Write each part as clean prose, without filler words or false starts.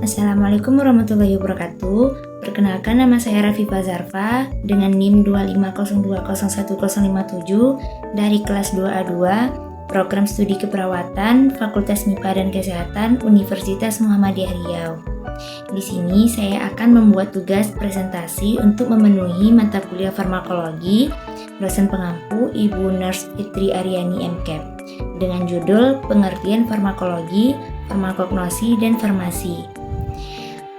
Assalamualaikum warahmatullahi wabarakatuh. Perkenalkan, nama saya Rafifa Zarfa dengan NIM 250201057 dari kelas 2A2 Program Studi Keperawatan Fakultas MIPA dan Kesehatan Universitas Muhammadiyah Riau. Di sini saya akan membuat tugas presentasi untuk memenuhi mata kuliah farmakologi dosen pengampu Ibu Nurse Fitri Aryani MCAP dengan judul Pengertian Farmakologi, Farmakognosi, dan Farmasi.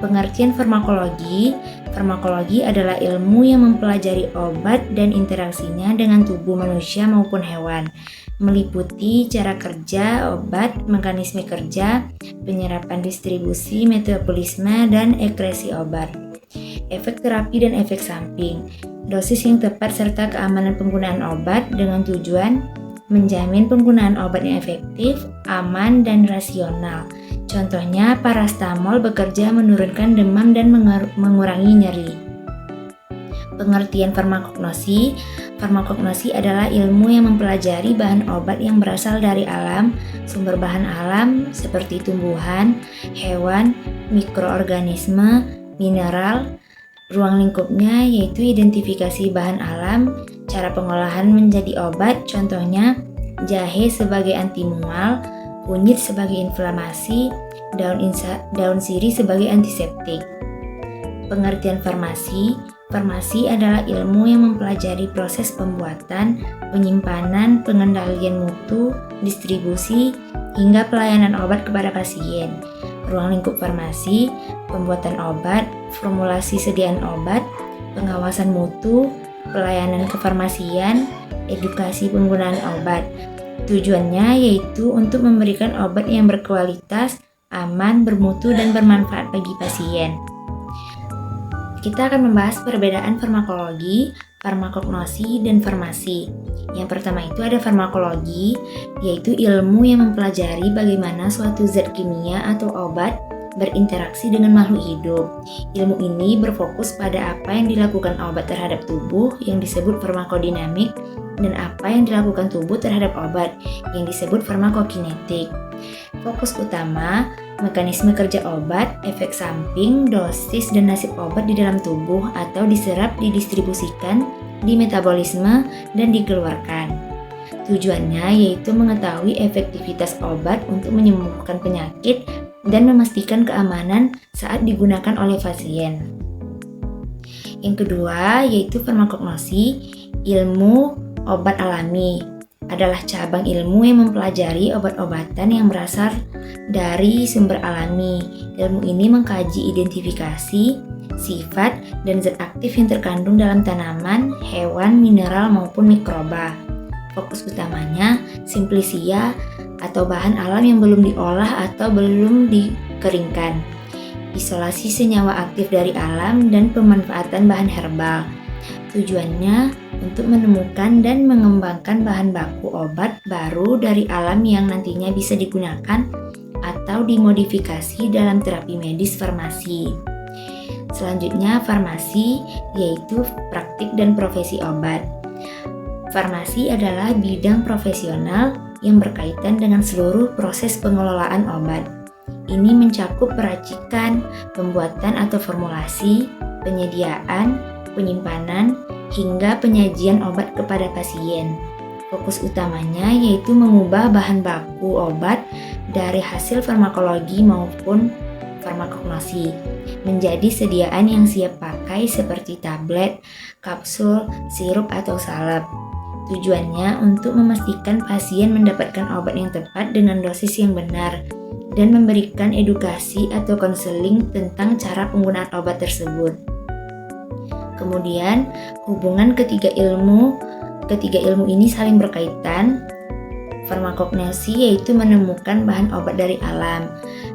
Pengertian farmakologi. Farmakologi adalah ilmu yang mempelajari obat dan interaksinya dengan tubuh manusia maupun hewan, meliputi cara kerja obat, mekanisme kerja, penyerapan, distribusi, metabolisme, dan ekskresi obat, efek terapi dan efek samping, dosis yang tepat serta keamanan penggunaan obat dengan tujuan menjamin penggunaan obat yang efektif, aman, dan rasional. Contohnya, parastamol bekerja menurunkan demam dan mengurangi nyeri. Pengertian farmakognosi. Farmakognosi adalah ilmu yang mempelajari bahan obat yang berasal dari alam, sumber bahan alam seperti tumbuhan, hewan, mikroorganisme, mineral, ruang lingkupnya yaitu identifikasi bahan alam, cara pengolahan menjadi obat, contohnya jahe sebagai anti mual, kunyit sebagai inflamasi, daun sirih sebagai antiseptik. Pengertian farmasi. Farmasi adalah ilmu yang mempelajari proses pembuatan, penyimpanan, pengendalian mutu, distribusi, hingga pelayanan obat kepada pasien. Ruang lingkup farmasi, pembuatan obat, formulasi sediaan obat, pengawasan mutu, pelayanan kefarmasian, edukasi penggunaan obat. Tujuannya yaitu untuk memberikan obat yang berkualitas, aman, bermutu, dan bermanfaat bagi pasien. Kita akan membahas perbedaan farmakologi, farmakognosi, dan farmasi. Yang pertama itu ada farmakologi, yaitu ilmu yang mempelajari bagaimana suatu zat kimia atau obat berinteraksi dengan makhluk hidup. Ilmu ini berfokus pada apa yang dilakukan obat terhadap tubuh yang disebut farmakodinamik dan apa yang dilakukan tubuh terhadap obat yang disebut farmakokinetik. Fokus utama, mekanisme kerja obat, efek samping, dosis, dan nasib obat di dalam tubuh atau diserap, didistribusikan, dimetabolisme, dan dikeluarkan. Tujuannya yaitu mengetahui efektivitas obat untuk menyembuhkan penyakit dan memastikan keamanan saat digunakan oleh pasien. Yang kedua yaitu farmakognosi, ilmu obat alami. Adalah cabang ilmu yang mempelajari obat-obatan yang berasal dari sumber alami. Ilmu ini mengkaji identifikasi, sifat, dan zat aktif yang terkandung dalam tanaman, hewan, mineral, maupun mikroba. Fokus utamanya simplicia atau bahan alam yang belum diolah atau belum dikeringkan, isolasi senyawa aktif dari alam, dan pemanfaatan bahan herbal. Tujuannya untuk menemukan dan mengembangkan bahan baku obat baru dari alam yang nantinya bisa digunakan atau dimodifikasi dalam terapi medis farmasi. Selanjutnya farmasi, yaitu praktik dan profesi obat. Farmasi adalah bidang profesional yang berkaitan dengan seluruh proses pengelolaan obat. Ini mencakup peracikan, pembuatan atau formulasi, penyediaan, penyimpanan, hingga penyajian obat kepada pasien. Fokus utamanya yaitu mengubah bahan baku obat dari hasil farmakologi maupun farmakognosi menjadi sediaan yang siap pakai seperti tablet, kapsul, sirup, atau salep. Tujuannya untuk memastikan pasien mendapatkan obat yang tepat dengan dosis yang benar dan memberikan edukasi atau konseling tentang cara penggunaan obat tersebut. Kemudian, hubungan ketiga ilmu ini saling berkaitan. Farmakognosi yaitu menemukan bahan obat dari alam.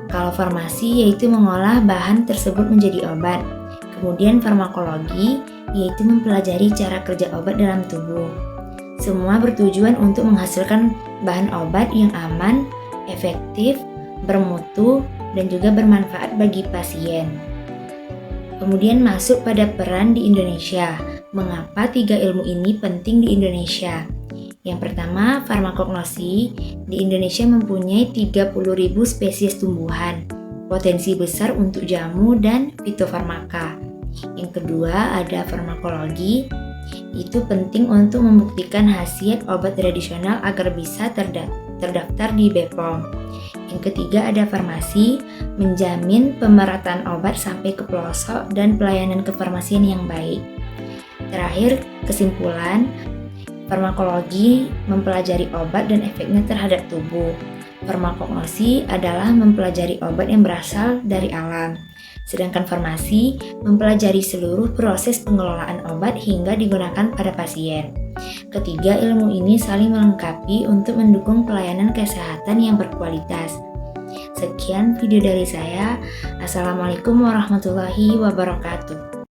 Kalau farmasi yaitu mengolah bahan tersebut menjadi obat. Kemudian farmakologi yaitu mempelajari cara kerja obat dalam tubuh. Semua bertujuan untuk menghasilkan bahan obat yang aman, efektif, bermutu, dan juga bermanfaat bagi pasien. Kemudian masuk pada peran di Indonesia. Mengapa tiga ilmu ini penting di Indonesia? Yang pertama, farmakognosi. Di Indonesia mempunyai 30.000 spesies tumbuhan. potensi besar untuk jamu dan fitofarmaka. Yang kedua ada farmakologi, itu penting untuk membuktikan khasiat obat tradisional agar bisa terdaftar di BPOM. Yang ketiga ada farmasi, menjamin pemerataan obat sampai ke pelosok dan pelayanan kefarmasian yang baik. Terakhir, kesimpulan, farmakologi mempelajari obat dan efeknya terhadap tubuh. Farmakognosi adalah mempelajari obat yang berasal dari alam. Sedangkan farmasi mempelajari seluruh proses pengelolaan obat hingga digunakan pada pasien. Ketiga ilmu ini saling melengkapi untuk mendukung pelayanan kesehatan yang berkualitas. Sekian video dari saya. Assalamualaikum warahmatullahi wabarakatuh.